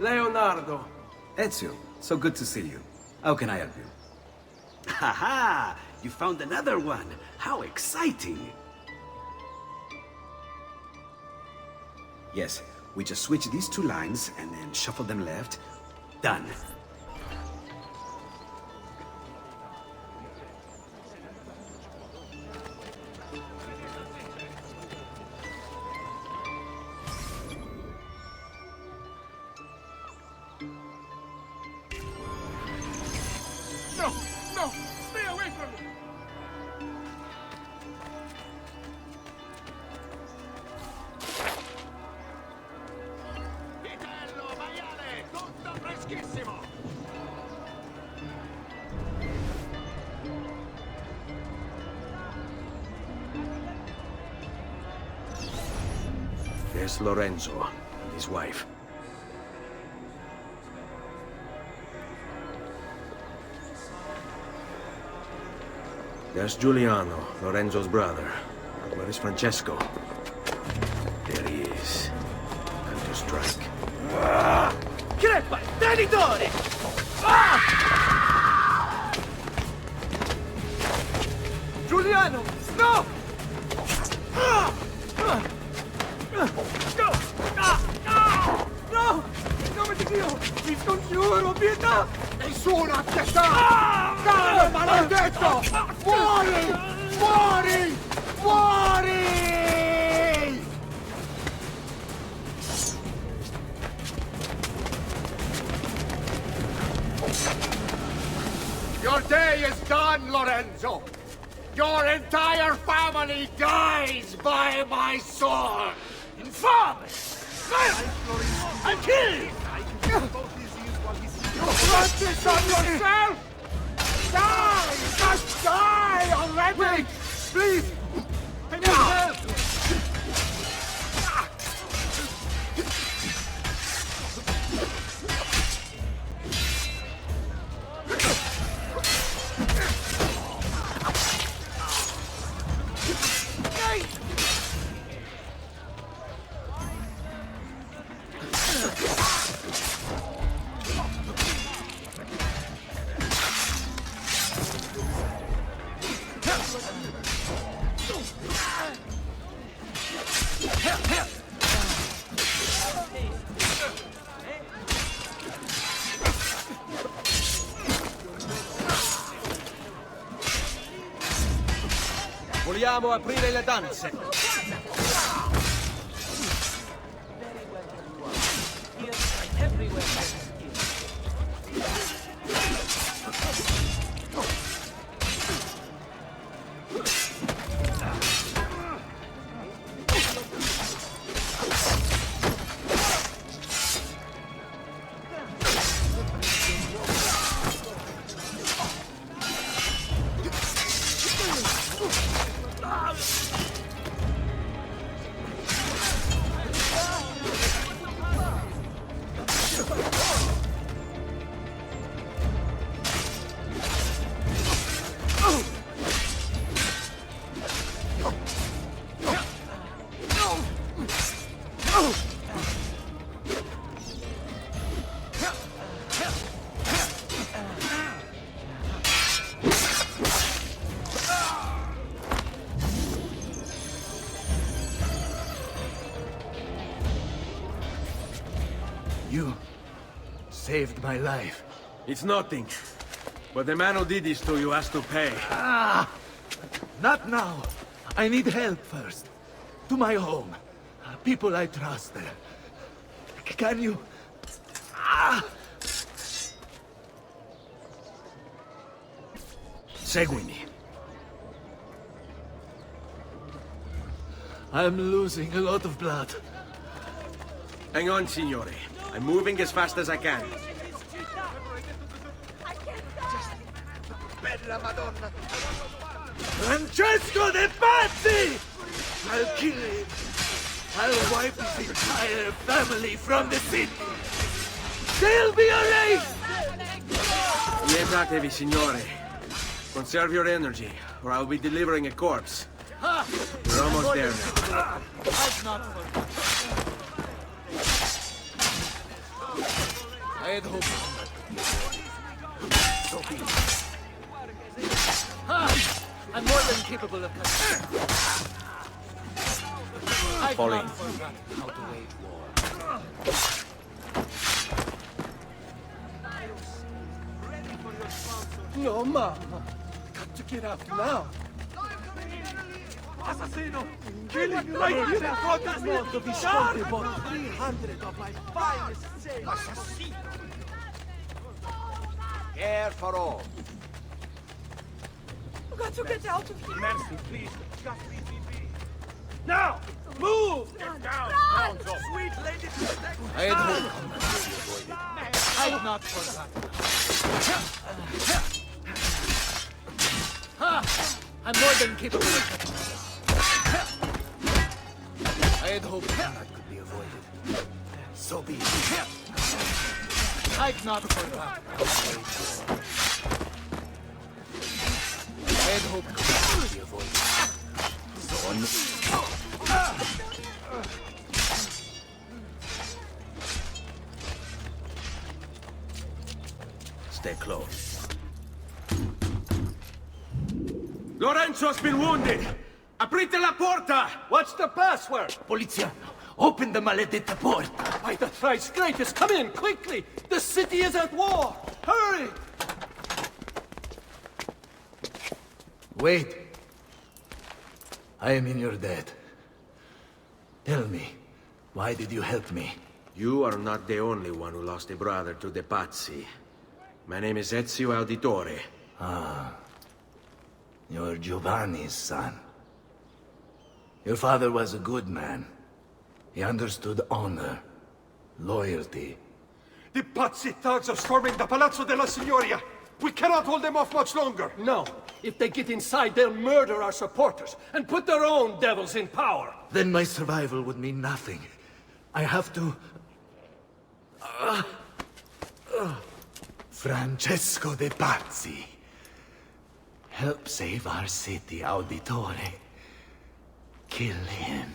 Leonardo. Ezio, so good to see you. How can I help you? Haha! You found another one! How exciting! Yes, we just switch these two lines and then shuffle them left. Done. No! No! Stay away from me! Vitello, maiale, tutto freschissimo! There's Lorenzo and his wife. There's Giuliano, Lorenzo's brother. But where is Francesco? There he is. Time to strike. Crepa! Traditore! Giuliano! No! No! In nome di Dio! Vi scongiuro, pietà! Nessuno a pietà! Cade, maledetto! Muori! Muori! Muori! Your day is done, Lorenzo! Your entire family dies by my sword! Infame! I'm killed! You brought this on yourself! Die! Just die already! Wait! Please! I need help! Vogliamo aprire le danze. You saved my life. It's nothing. But the man who did this to you has to pay. Not now. I need help first. To my home. People I trust there. Can you... Seguimi. I'm losing a lot of blood. Hang on, signore. I'm moving as fast as I can. Bella Madonna! Francesco Di Pazzi! I'll kill him. I'll wipe his entire family from the city. They'll be erased! Lietatevi, signore. Conserve your energy, or I'll be delivering a corpse. We're almost there now. I've not forgotten. I had hoped. So be it. I'm more than capable of cutting. I've Falling. not forgotten how to wage war. No, Mama. Got to get out now. Assassino! Killing right here in front of me! Molto Visconti bought 300 of my finest sails. Assassino! Care for all. We've got to get out of here. Mercy, please. Just leave me be. Now! Move! Get down! Down, so. Sweet lady, protect me! I had hoped combat would be avoided. I've not forgotten. I'm more than capable of cutting. I had hoped combat could be avoided. So be it. I've not forgotten how to wage war. I had hoped combat could be avoided. Stay close. Lorenzo's been wounded! Aprite la porta! What's the password? Poliziano, open the maledetta porta. By the thrice greatest, come in, quickly! The city is at war! Hurry! Wait. I am in your debt. Tell me, why did you help me? You are not the only one who lost a brother to De Pazzi. My name is Ezio Auditore. You're Giovanni's son. Your father was a good man. He understood honor, loyalty. The Pazzi thugs are storming the Palazzo della Signoria! We cannot hold them off much longer! No. If they get inside, they'll murder our supporters and put their own devils in power! Then my survival would mean nothing. I have to... Francesco Di Pazzi. Help save our city, Auditore. Kill him.